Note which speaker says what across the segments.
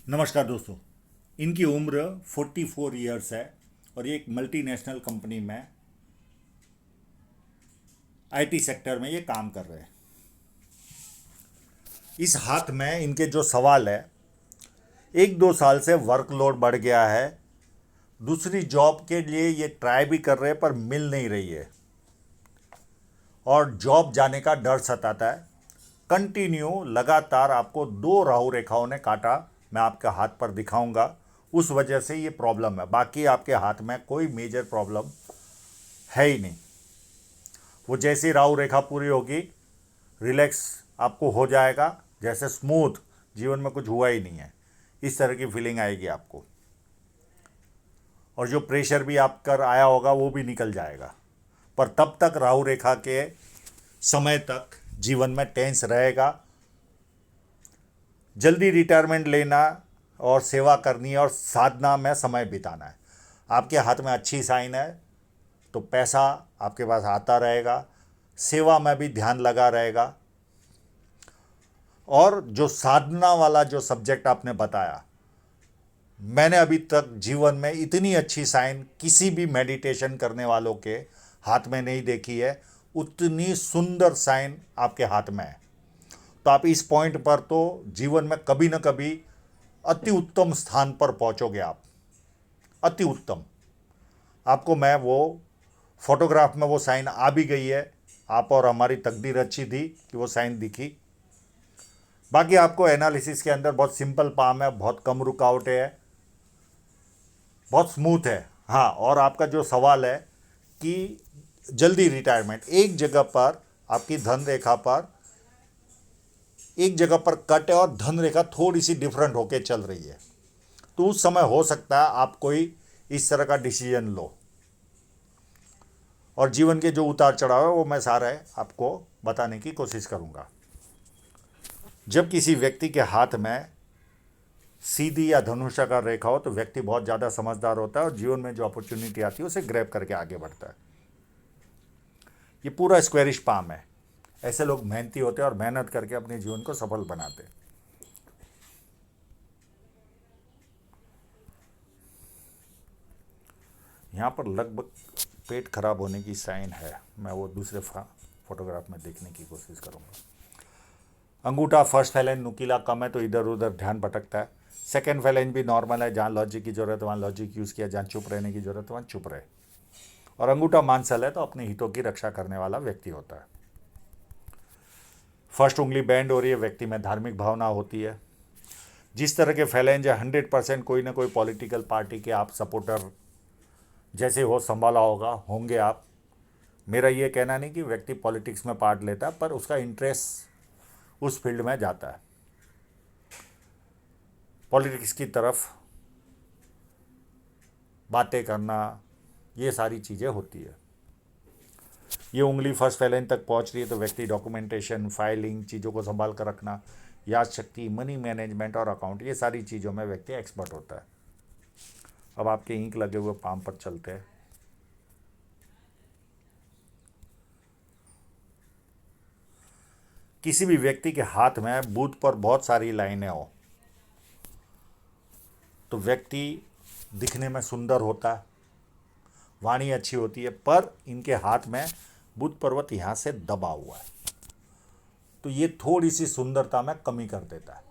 Speaker 1: नमस्कार दोस्तों। इनकी उम्र 44 ईयर्स है और ये एक मल्टीनेशनल कंपनी में आईटी सेक्टर में ये काम कर रहे हैं। इस हाथ में इनके जो सवाल है, 1-2 साल से वर्कलोड बढ़ गया है। दूसरी जॉब के लिए ये ट्राई भी कर रहे हैं पर मिल नहीं रही है और जॉब जाने का डर सताता है। कंटिन्यू लगातार आपको 2 राहु रेखाओं ने काटा, मैं आपके हाथ पर दिखाऊंगा। उस वजह से ये प्रॉब्लम है, बाकी आपके हाथ में कोई मेजर प्रॉब्लम है ही नहीं। वो जैसी राहु रेखा पूरी होगी, रिलैक्स आपको हो जाएगा, जैसे स्मूथ, जीवन में कुछ हुआ ही नहीं है, इस तरह की फीलिंग आएगी आपको। और जो प्रेशर भी आप कर आया होगा वो भी निकल जाएगा। पर तब तक राहु रेखा के समय तक जीवन में टेंस रहेगा। जल्दी रिटायरमेंट लेना और सेवा करनी है और साधना में समय बिताना है। आपके हाथ में अच्छी साइन है तो पैसा आपके पास आता रहेगा, सेवा में भी ध्यान लगा रहेगा। और जो साधना वाला जो सब्जेक्ट आपने बताया, मैंने अभी तक जीवन में इतनी अच्छी साइन किसी भी मेडिटेशन करने वालों के हाथ में नहीं देखी है। उतनी सुंदर साइन आपके हाथ में है। तो आप इस पॉइंट पर तो जीवन में कभी ना कभी अति उत्तम स्थान पर पहुंचोगे आप। अति उत्तम। आपको मैं वो फोटोग्राफ में वो साइन आ भी गई है। आप और हमारी तकदीर अच्छी थी कि वो साइन दिखी। बाकी आपको एनालिसिस के अंदर बहुत सिंपल पाम है, बहुत कम रुकावटें है, बहुत स्मूथ है। हाँ, और आपका जो सवाल है कि जल्दी रिटायरमेंट, एक जगह पर आपकी धन रेखा पर एक जगह पर कट है और धन रेखा थोड़ी सी डिफरेंट होके चल रही है। तो उस समय हो सकता है आप कोई इस तरह का डिसीजन लो। और जीवन के जो उतार चढ़ाव है वो मैं सारा आपको बताने की कोशिश करूंगा। जब किसी व्यक्ति के हाथ में सीधी या धनुषाकार रेखा हो तो व्यक्ति बहुत ज़्यादा समझदार होता है और जीवन में जो अपॉर्चुनिटी आती है उसे ग्रैब करके आगे बढ़ता है। ये पूरा स्क्वेरिश पाम है। ऐसे लोग मेहनती होते हैं और मेहनत करके अपने जीवन को सफल बनाते हैं। यहाँ पर लगभग पेट खराब होने की साइन है, मैं वो दूसरे फोटोग्राफ में देखने की कोशिश करूँगा। अंगूठा फर्स्ट फैलेंज नुकीला कम है तो इधर उधर ध्यान भटकता है। सेकेंड फैलेंज भी नॉर्मल है, जहाँ लॉजिक की जरूरत है वहाँ लॉजिक यूज़ किया, जहाँ चुप रहने की जरूरत है वहाँ चुप रहे। और अंगूठा मांसल है तो अपने हितों की रक्षा करने वाला व्यक्ति होता है। फर्स्ट उंगली बैंड हो रही है, व्यक्ति में धार्मिक भावना होती है। जिस तरह के फैलेंज है 100% कोई ना कोई पॉलिटिकल पार्टी के आप सपोर्टर जैसे हो संभाला होगा, होंगे आप। मेरा ये कहना नहीं कि व्यक्ति पॉलिटिक्स में पार्ट लेता है, पर उसका इंटरेस्ट उस फील्ड में जाता है, पॉलिटिक्स की तरफ बातें करना, ये सारी चीज़ें होती है। ये उंगली फर्स्ट फैलेंज तक पहुंच रही है तो व्यक्ति डॉक्यूमेंटेशन, फाइलिंग, चीज़ों को संभाल कर रखना, याद शक्ति, मनी मैनेजमेंट और अकाउंट, ये सारी चीज़ों में व्यक्ति एक्सपर्ट होता है। अब आपके इंक लगे हुए पाम पर चलते हैं। किसी भी व्यक्ति के हाथ में बूथ पर बहुत सारी लाइनें हो तो व्यक्ति दिखने में सुंदर होता है, वाणी अच्छी होती है, पर इनके हाथ में बुध पर्वत यहाँ से दबा हुआ है तो ये थोड़ी सी सुंदरता में कमी कर देता है।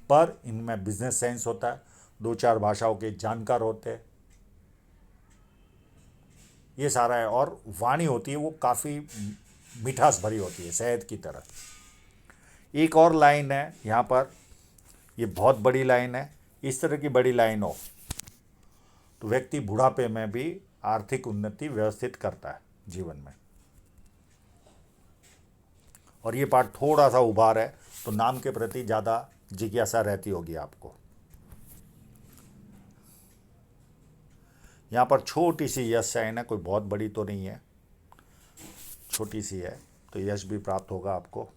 Speaker 1: पर इनमें बिजनेस सेंस होता है, 2-4 भाषाओं के जानकार होते हैं, ये सारा है। और वाणी होती है वो काफ़ी मिठास भरी होती है, शहद की तरह। एक और लाइन है यहाँ पर, ये बहुत बड़ी लाइन है। इस तरह की बड़ी लाइन हो तो व्यक्ति बुढ़ापे में भी आर्थिक उन्नति व्यवस्थित करता है जीवन में। और ये पार्ट थोड़ा सा उभार है तो नाम के प्रति ज़्यादा जिज्ञासा रहती होगी आपको। यहाँ पर छोटी सी यश साइन है, कोई बहुत बड़ी तो नहीं है, छोटी सी है, तो यश भी प्राप्त होगा आपको।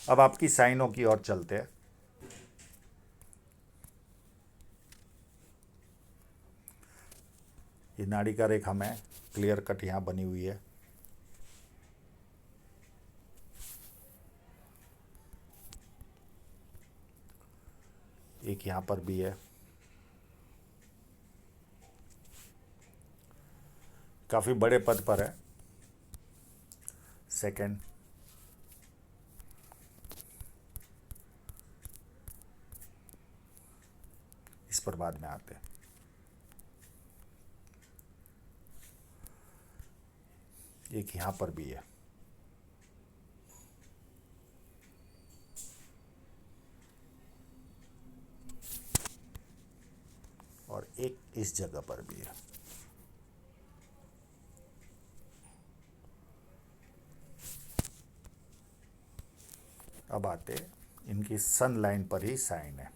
Speaker 1: अब आपकी साइनों की ओर चलते हैं। ये नाड़िका रेखा में क्लियर कट यहाँ बनी हुई है। एक यहाँ पर भी है, काफ़ी बड़े पद पर है, सेकंड। इस पर बाद में आते हैं। एक यहाँ पर भी है, और एक इस जगह पर भी है। अब आते इनकी सन लाइन पर ही साइन है।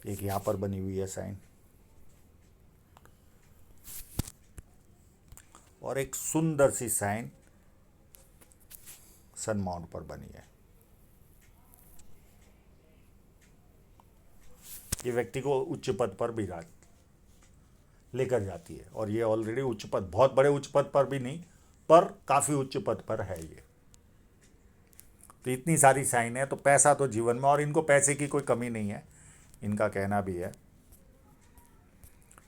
Speaker 1: एक यहाँ पर बनी हुई है साइन, और एक सुंदर सी साइन सन माउंट पर बनी है। ये व्यक्ति को उच्च पद पर भी लेकर जाती है, और ये ऑलरेडी उच्च पद, बहुत बड़े उच्च पद पर भी नहीं, पर काफ़ी उच्च पद पर है ये। तो इतनी सारी साइन है, तो पैसा तो जीवन में, और इनको पैसे की कोई कमी नहीं है, इनका कहना भी है।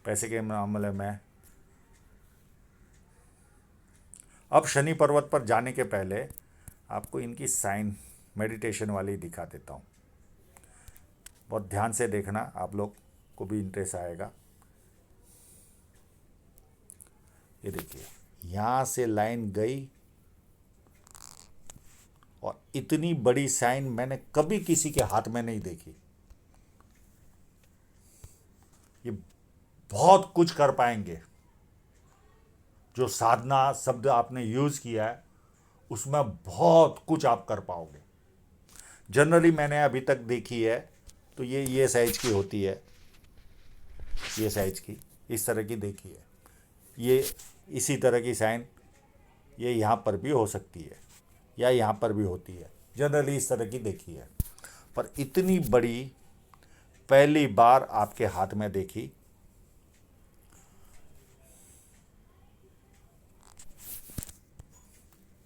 Speaker 1: पैसे के मामले में अब शनि पर्वत पर जाने के पहले आपको इनकी साइन मेडिटेशन वाली दिखा देता हूँ। बहुत ध्यान से देखना, आप लोग को भी इंटरेस्ट आएगा। ये देखिए, यहाँ से लाइन गई, और इतनी बड़ी साइन मैंने कभी किसी के हाथ में नहीं देखी। ये बहुत कुछ कर पाएंगे। जो साधना शब्द आपने यूज़ किया है, उसमें बहुत कुछ आप कर पाओगे। जनरली मैंने अभी तक देखी है तो ये साइज की होती है, ये साइज की इस तरह की देखी है। ये इसी तरह की साइन ये यहाँ पर भी हो सकती है, या यहाँ पर भी होती है, जनरली इस तरह की देखी है। पर इतनी बड़ी पहली बार आपके हाथ में देखी।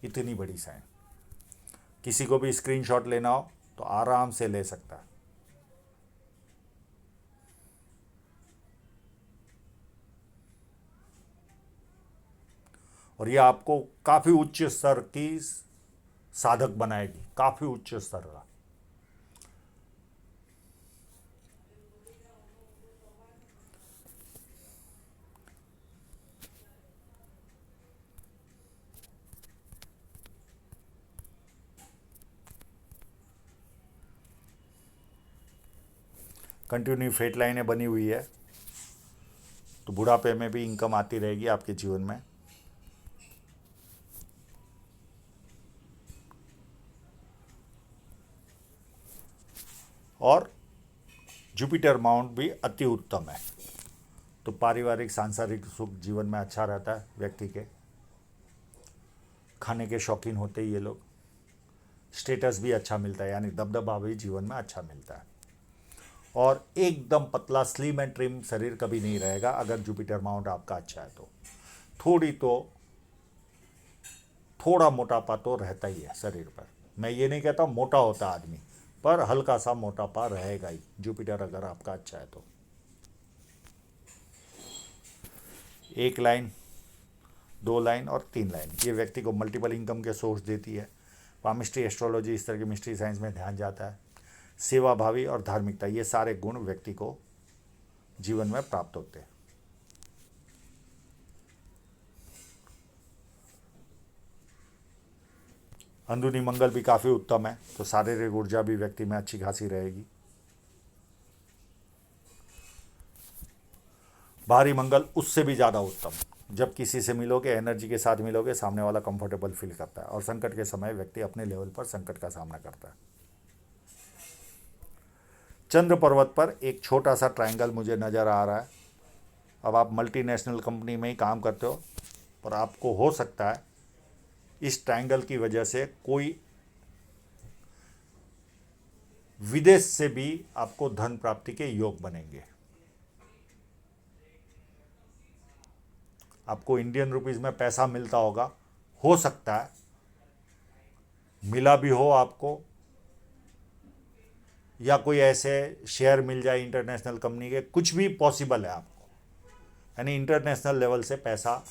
Speaker 1: इतनी बड़ी साइन, किसी को भी स्क्रीनशॉट लेना हो तो आराम से ले सकता है। और ये आपको काफ़ी उच्च स्तर की साधक बनाएगी, काफ़ी उच्च स्तर का। कंटिन्यू फेट लाइनें बनी हुई है, तो बुढ़ापे में भी इनकम आती रहेगी आपके जीवन में। और जुपिटर माउंट भी अति उत्तम है, तो पारिवारिक सांसारिक सुख जीवन में अच्छा रहता है व्यक्ति के। खाने के शौकीन होते ही ये लोग, स्टेटस भी अच्छा मिलता है, यानी दबदबा भी जीवन में अच्छा मिलता है। और एकदम पतला स्लिम एंड ट्रिम शरीर कभी नहीं रहेगा अगर जुपिटर माउंट आपका अच्छा है तो। थोड़ा मोटापा तो रहता ही है शरीर पर। मैं ये नहीं कहता मोटा होता आदमी, पर हल्का सा मोटापा रहेगा ही जुपिटर अगर आपका अच्छा है तो। एक लाइन, 2 लाइन और 3 लाइन ये व्यक्ति को मल्टीपल इनकम के सोर्स देती है। पामिस्ट्री, एस्ट्रोलॉजी, इस तरह की मिस्ट्री साइंस में ध्यान जाता है। सेवाभावी और धार्मिकता, ये सारे गुण व्यक्ति को जीवन में प्राप्त होते हैं। अंदरूनी मंगल भी काफ़ी उत्तम है, तो शारीरिक ऊर्जा भी व्यक्ति में अच्छी खासी रहेगी। बाहरी मंगल उससे भी ज़्यादा उत्तम। जब किसी से मिलोगे, एनर्जी के साथ मिलोगे, सामने वाला कंफर्टेबल फील करता है, और संकट के समय व्यक्ति अपने लेवल पर संकट का सामना करता है। चंद्र पर्वत पर एक छोटा सा ट्रायंगल मुझे नज़र आ रहा है। अब आप मल्टीनेशनल कंपनी में ही काम करते हो, पर आपको हो सकता है इस ट्रायंगल की वजह से कोई विदेश से भी आपको धन प्राप्ति के योग बनेंगे। आपको इंडियन रुपीस में पैसा मिलता होगा, हो सकता है मिला भी हो आपको, या कोई ऐसे शेयर मिल जाए इंटरनेशनल कंपनी के, कुछ भी पॉसिबल है आपको। यानी इंटरनेशनल लेवल से पैसा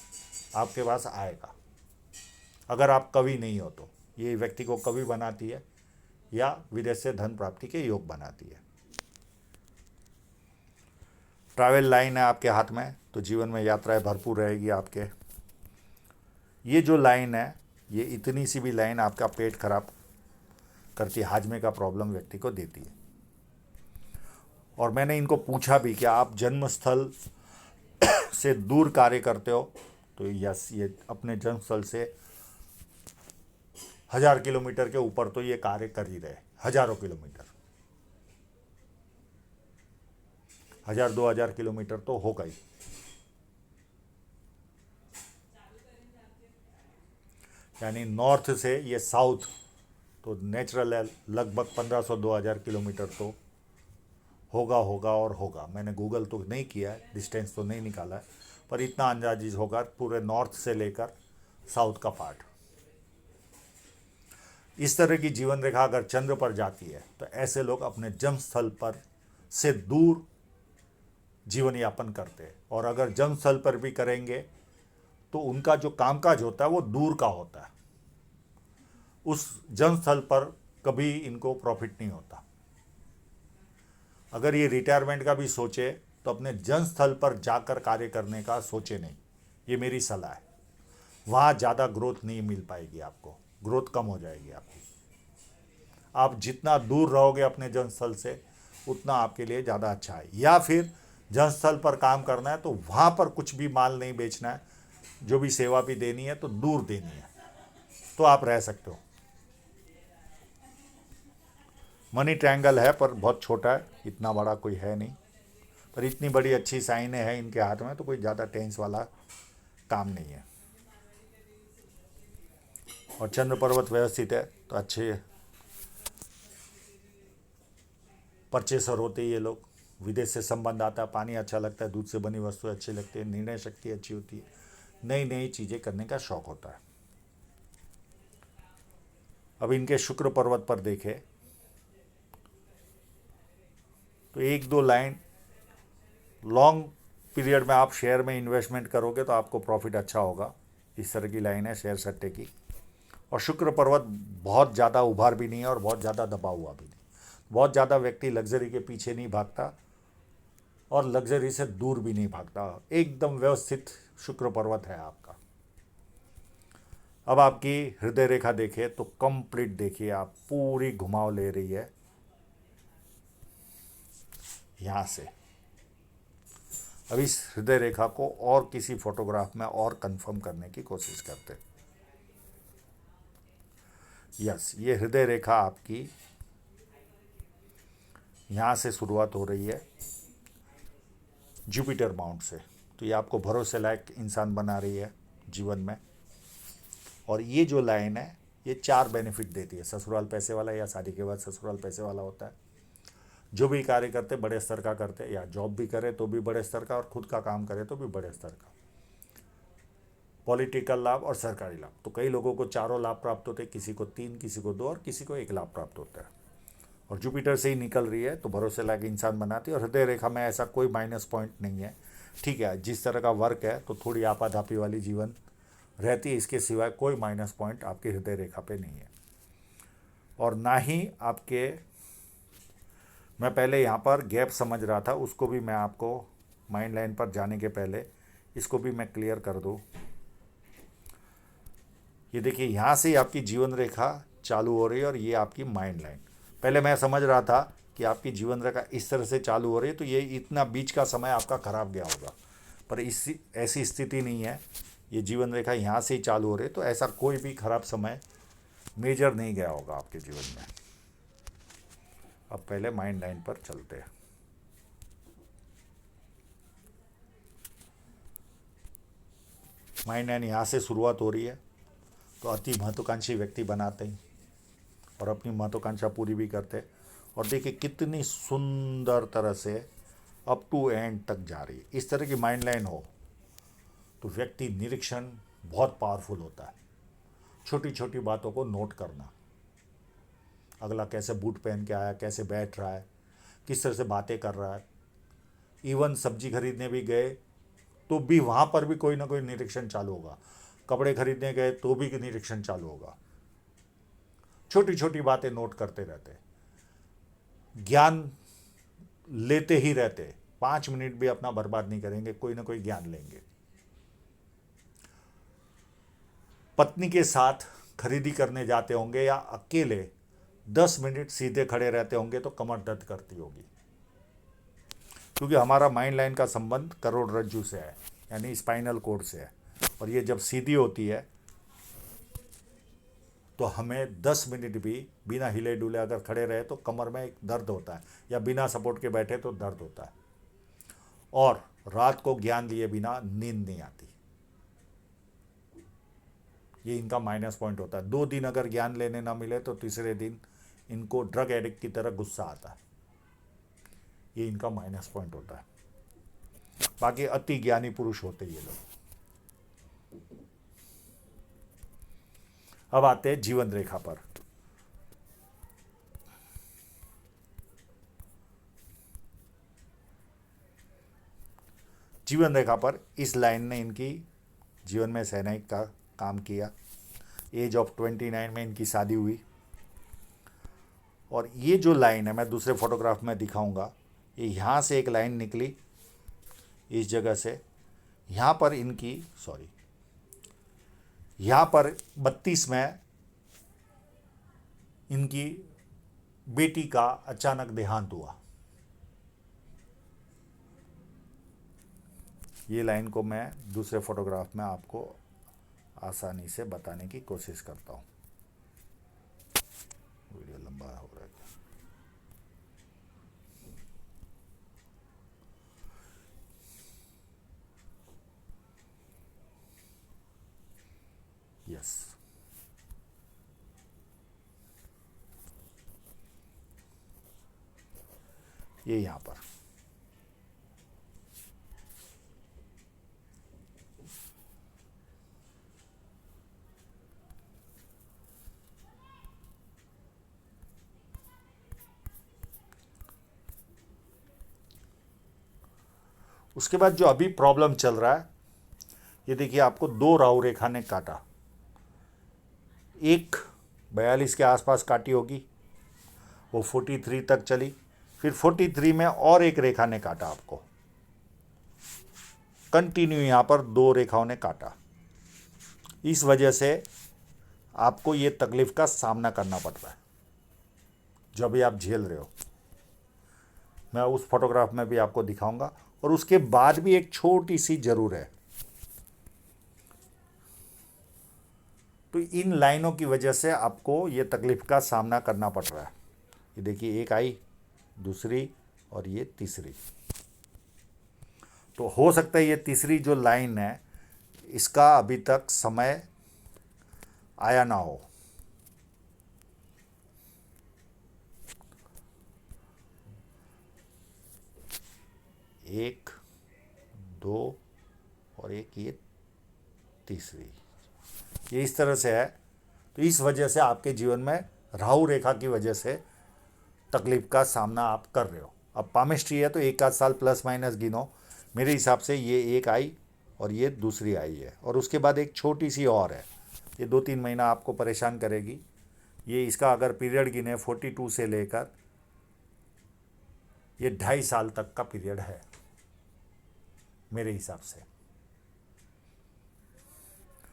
Speaker 1: आपके पास आएगा, अगर आप कवि नहीं हो तो। ये व्यक्ति को कवि बनाती है या विदेश से धन प्राप्ति के योग बनाती है। ट्रैवल लाइन है आपके हाथ में, तो जीवन में यात्राएं भरपूर रहेगी आपके। ये जो लाइन है, ये इतनी सी भी लाइन आपका पेट खराब करती है, हाजमे का प्रॉब्लम व्यक्ति को देती है। और मैंने इनको पूछा भी कि आप जन्म स्थल से दूर कार्य करते हो, तो यस, ये अपने जन्म स्थल से 1000 किलोमीटर के ऊपर तो ये कार्य कर ही रहे, हजारों किलोमीटर, 1000-2000 किलोमीटर तो होगा ही। यानी नॉर्थ से ये साउथ तो नेचुरल है, लगभग 1500-2000 किलोमीटर तो होगा और होगा। मैंने गूगल तो नहीं किया है, डिस्टेंस तो नहीं निकाला है, पर इतना अंदाजी होगा पूरे नॉर्थ से लेकर साउथ का पार्ट। इस तरह की जीवन रेखा अगर चंद्र पर जाती है तो ऐसे लोग अपने जन्म स्थल पर से दूर जीवन यापन करते हैं। और अगर जन्म स्थल पर भी करेंगे तो उनका जो कामकाज होता है वो दूर का होता है, उस जन्म स्थल पर कभी इनको प्रॉफिट नहीं होता। अगर ये रिटायरमेंट का भी सोचे तो अपने जन्म स्थल पर जाकर कार्य करने का सोचे नहीं, ये मेरी सलाह है। वहाँ ज़्यादा ग्रोथ नहीं मिल पाएगी आपको, ग्रोथ कम हो जाएगी आपकी। आप जितना दूर रहोगे अपने जन्म स्थल से उतना आपके लिए ज़्यादा अच्छा है। या फिर जन्म स्थल पर काम करना है तो वहाँ पर कुछ भी माल नहीं बेचना है, जो भी सेवा भी देनी है तो दूर देनी है, तो आप रह सकते हो। मनी ट्रायंगल है पर बहुत छोटा है, इतना बड़ा कोई है नहीं, पर इतनी बड़ी अच्छी साइनें हैं इनके हाथ में, तो कोई ज़्यादा टेंस वाला काम नहीं है। और चंद्र पर्वत व्यवस्थित है तो अच्छे परचेसर होते ही ये लोग। विदेश से संबंध आता है, पानी अच्छा लगता है, दूध से बनी वस्तु अच्छी लगती है, निर्णय शक्ति अच्छी होती है, नई नई चीज़ें करने का शौक होता है। अब इनके शुक्र पर्वत पर देखें तो 1-2 लाइन लॉन्ग पीरियड में आप शेयर में इन्वेस्टमेंट करोगे तो आपको प्रॉफिट अच्छा होगा। इस तरह की लाइन है शेयर सट्टे की। और शुक्र पर्वत बहुत ज़्यादा उभार भी नहीं है और बहुत ज़्यादा दबा हुआ भी नहीं। बहुत ज़्यादा व्यक्ति लग्जरी के पीछे नहीं भागता और लग्जरी से दूर भी नहीं भागता, एकदम व्यवस्थित शुक्र पर्वत है आपका। अब आपकी हृदय रेखा देखिए तो कंप्लीट देखिए, आप पूरी घुमाव ले रही है यहाँ से। अब इस हृदय रेखा को और किसी फोटोग्राफ में और कंफर्म करने की कोशिश करते। यस, ये हृदय रेखा आपकी यहाँ से शुरुआत हो रही है जुपिटर माउंट से, तो ये आपको भरोसे लायक इंसान बना रही है जीवन में। और ये जो लाइन है ये 4 बेनिफिट देती है। ससुराल पैसे वाला या शादी के बाद ससुराल पैसे वाला होता है। जो भी कार्य करते बड़े स्तर का करते, या जॉब भी करे तो भी बड़े स्तर का, और खुद का काम करे तो भी बड़े स्तर का। पॉलिटिकल लाभ और सरकारी लाभ, तो कई लोगों को चारों लाभ प्राप्त होते हैं, किसी को 3, किसी को 2 और किसी को 1 लाभ प्राप्त होता है। और जुपिटर से ही निकल रही है तो भरोसे लायक इंसान बनाती है। और हृदय रेखा में ऐसा कोई माइनस पॉइंट नहीं है। ठीक है, जिस तरह का वर्क है तो थोड़ी आपाधापी वाली जीवन रहती है, इसके सिवाय कोई माइनस पॉइंट आपके हृदय रेखा पे नहीं है। और ना ही आपके, मैं पहले यहाँ पर गैप समझ रहा था, उसको भी मैं आपको माइंड लाइन पर जाने के पहले इसको भी मैं क्लियर कर दूँ। ये देखिए, यहाँ से ही आपकी जीवन रेखा चालू हो रही है और ये आपकी माइंड लाइन। पहले मैं समझ रहा था कि आपकी जीवन रेखा इस तरह से चालू हो रही है तो ये इतना बीच का समय आपका खराब गया होगा, पर इसी ऐसी स्थिति नहीं है। ये जीवन रेखा यहाँ से ही चालू हो रही है तो ऐसा कोई भी खराब समय मेजर नहीं गया होगा आपके जीवन में। अब पहले माइंड लाइन पर चलते हैं। माइंड लाइन यहाँ से शुरुआत हो रही है तो अति महत्वाकांक्षी व्यक्ति बनाते हैं और अपनी महत्वाकांक्षा पूरी भी करते हैं। और देखिए कितनी सुंदर तरह से अप टू एंड तक जा रही है। इस तरह की माइंड लाइन हो तो व्यक्ति निरीक्षण बहुत पावरफुल होता है। छोटी छोटी बातों को नोट करना, अगला कैसे बूट पहन के आया, कैसे बैठ रहा है, किस तरह से बातें कर रहा है। इवन सब्जी खरीदने भी गए तो भी वहाँ पर भी कोई ना कोई निरीक्षण चालू होगा। कपड़े खरीदने गए तो भी निरीक्षण चालू होगा। छोटी छोटी बातें नोट करते रहते, ज्ञान लेते ही रहते। 5 मिनट भी अपना बर्बाद नहीं करेंगे, कोई ना कोई ज्ञान लेंगे। पत्नी के साथ खरीदी करने जाते होंगे या अकेले 10 मिनट सीधे खड़े रहते होंगे तो कमर दर्द करती होगी, क्योंकि हमारा माइंड लाइन का संबंध करोड़रज्जु से है, यानी स्पाइनल कोड से है। और ये जब सीधी होती है तो हमें 10 मिनट भी बिना हिले डुले अगर खड़े रहे तो कमर में एक दर्द होता है, या बिना सपोर्ट के बैठे तो दर्द होता है। और रात को ज्ञान लिए बिना नींद नहीं आती। ये इनका माइनस पॉइंट होता है। 2 दिन अगर ज्ञान लेने ना मिले तो तीसरे दिन इनको ड्रग एडिक्ट की तरह गुस्सा आता है। ये इनका माइनस पॉइंट होता है। बाकी अति ज्ञानी पुरुष होते ये लोग। अब आते हैं जीवन रेखा पर। जीवन रेखा पर इस लाइन ने इनकी जीवन में सैनिक का काम किया। एज ऑफ 29 में इनकी शादी हुई। और ये जो लाइन है, मैं दूसरे फोटोग्राफ में दिखाऊंगा, ये यहाँ से एक लाइन निकली इस जगह से, यहाँ पर इनकी यहाँ पर 32 में इनकी बेटी का अचानक देहांत हुआ। ये लाइन को मैं दूसरे फोटोग्राफ में आपको आसानी से बताने की कोशिश करता हूँ। वीडियो लंबा हो रहा है। यस, ये यहाँ पर उसके बाद जो अभी प्रॉब्लम चल रहा है, ये देखिए, आपको 2 राहु रेखा ने काटा। एक 42 के आसपास काटी होगी, वो 43 तक चली, फिर 43 में और एक रेखा ने काटा आपको। कंटिन्यू यहाँ पर 2 रेखाओं ने काटा। इस वजह से आपको ये तकलीफ का सामना करना पड़ रहा है जो अभी आप झेल रहे हो। मैं उस फोटोग्राफ में भी आपको दिखाऊंगा। और उसके बाद भी एक छोटी सी जरूर है। तो इन लाइनों की वजह से आपको ये तकलीफ का सामना करना पड़ रहा है। ये देखिए, एक आई, दूसरी और ये तीसरी। तो हो सकता है ये तीसरी जो लाइन है इसका अभी तक समय आया ना हो। एक, 2 और एक ये तीसरी, ये इस तरह से है। तो इस वजह से आपके जीवन में राहु रेखा की वजह से तकलीफ का सामना आप कर रहे हो। अब पामिस्ट्री है तो 1 आध साल प्लस माइनस गिनो। मेरे हिसाब से ये एक आई और ये दूसरी आई है, और उसके बाद एक छोटी सी और है। ये 2-3 महीना आपको परेशान करेगी। ये इसका अगर पीरियड गिने 42 से लेकर ये 2.5 साल तक का पीरियड है मेरे हिसाब से।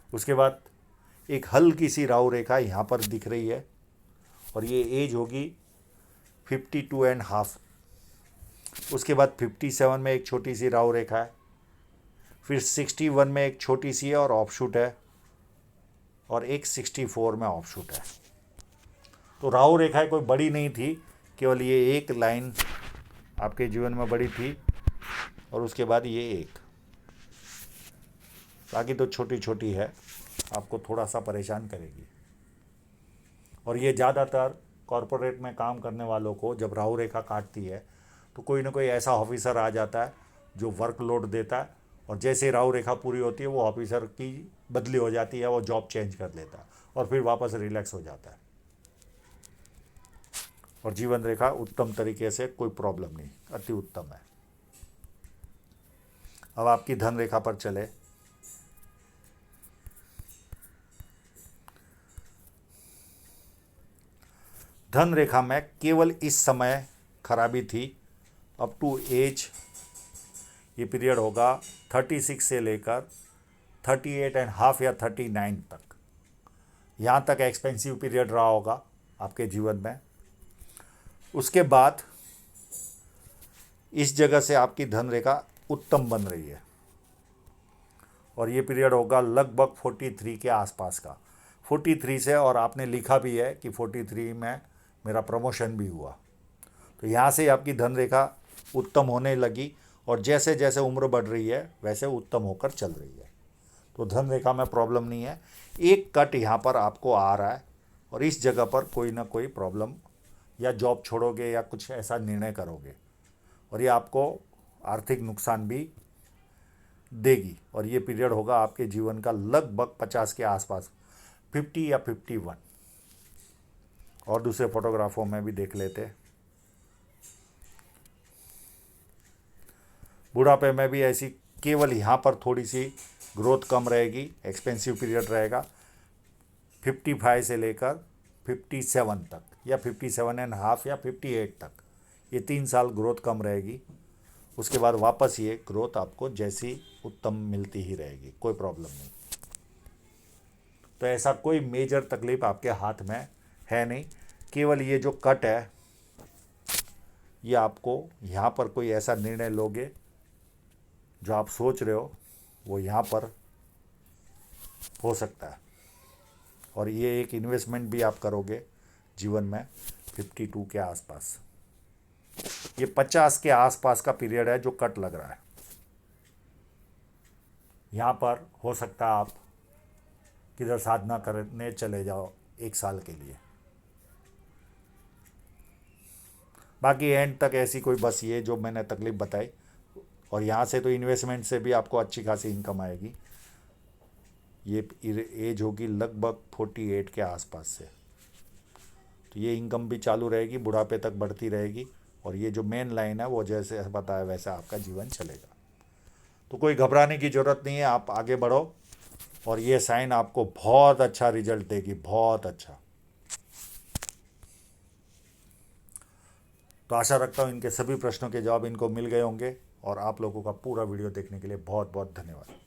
Speaker 1: उसके बाद एक हल्की सी राहु रेखा यहाँ पर दिख रही है, और ये एज होगी 52.5। उसके बाद 57 में एक छोटी सी राहु रेखा है, फिर 61 में एक छोटी सी है और ऑफशूट है, और एक 64 में ऑफशूट है। तो राहु रेखाएं कोई बड़ी नहीं थी, केवल ये एक लाइन आपके जीवन में बड़ी थी, और उसके बाद ये एक। बाकी तो छोटी छोटी है, आपको थोड़ा सा परेशान करेगी। और ये ज़्यादातर कॉरपोरेट में काम करने वालों को जब राहु रेखा काटती है तो कोई ना कोई ऐसा ऑफिसर आ जाता है जो वर्कलोड देता है, और जैसे ही राहु रेखा पूरी होती है वो ऑफिसर की बदली हो जाती है, वो जॉब चेंज कर लेता है और फिर वापस रिलैक्स हो जाता है। और जीवन रेखा उत्तम तरीके से, कोई प्रॉब्लम नहीं, अति उत्तम है। अब आपकी धन रेखा पर चले। धन रेखा में केवल इस समय खराबी थी, अप टू एज, ये पीरियड होगा 36 से लेकर 38.5 या 39 तक। यहाँ तक एक्सपेंसिव पीरियड रहा होगा आपके जीवन में। उसके बाद इस जगह से आपकी धन रेखा उत्तम बन रही है, और ये पीरियड होगा लगभग 43 के आसपास का, 43 से। और आपने लिखा भी है कि 43 में मेरा प्रमोशन भी हुआ। तो यहाँ से आपकी धन रेखा उत्तम होने लगी, और जैसे जैसे उम्र बढ़ रही है वैसे उत्तम होकर चल रही है। तो धन रेखा में प्रॉब्लम नहीं है। एक कट यहाँ पर आपको आ रहा है, और इस जगह पर कोई ना कोई प्रॉब्लम, या जॉब छोड़ोगे या कुछ ऐसा निर्णय करोगे, और ये आपको आर्थिक नुकसान भी देगी। और ये पीरियड होगा आपके जीवन का लगभग 50 के आसपास, 50 या 51। और दूसरे फोटोग्राफों में भी देख लेते। बुढ़ापे में भी ऐसी, केवल यहाँ पर थोड़ी सी ग्रोथ कम रहेगी, एक्सपेंसिव पीरियड रहेगा 55 से लेकर 57 तक, या 57.5 या 58 तक। ये 3 साल ग्रोथ कम रहेगी। उसके बाद वापस ये ग्रोथ आपको जैसी उत्तम मिलती ही रहेगी, कोई प्रॉब्लम नहीं। तो ऐसा कोई मेजर तकलीफ आपके हाथ में है नहीं। केवल ये जो कट है, ये आपको यहाँ पर कोई ऐसा निर्णय लोगे जो आप सोच रहे हो, वो यहाँ पर हो सकता है। और ये एक इन्वेस्टमेंट भी आप करोगे जीवन में 52 के आसपास। ये 50 के आसपास का पीरियड है जो कट लग रहा है। यहाँ पर हो सकता है आप किधर साधना करने चले जाओ 1 साल के लिए। बाकी एंड तक ऐसी कोई, बस ये जो मैंने तकलीफ बताई, और यहाँ से तो इन्वेस्टमेंट से भी आपको अच्छी खासी इनकम आएगी। ये एज होगी लगभग 48 के आसपास से। तो ये इनकम भी चालू रहेगी, बुढ़ापे तक बढ़ती रहेगी। और ये जो मेन लाइन है वो जैसे बताया वैसा आपका जीवन चलेगा। तो कोई घबराने की ज़रूरत नहीं है, आप आगे बढ़ो, और ये साइन आपको बहुत अच्छा रिजल्ट देगी, बहुत अच्छा। तो आशा रखता हूँ इनके सभी प्रश्नों के जवाब इनको मिल गए होंगे, और आप लोगों का पूरा वीडियो देखने के लिए बहुत बहुत धन्यवाद।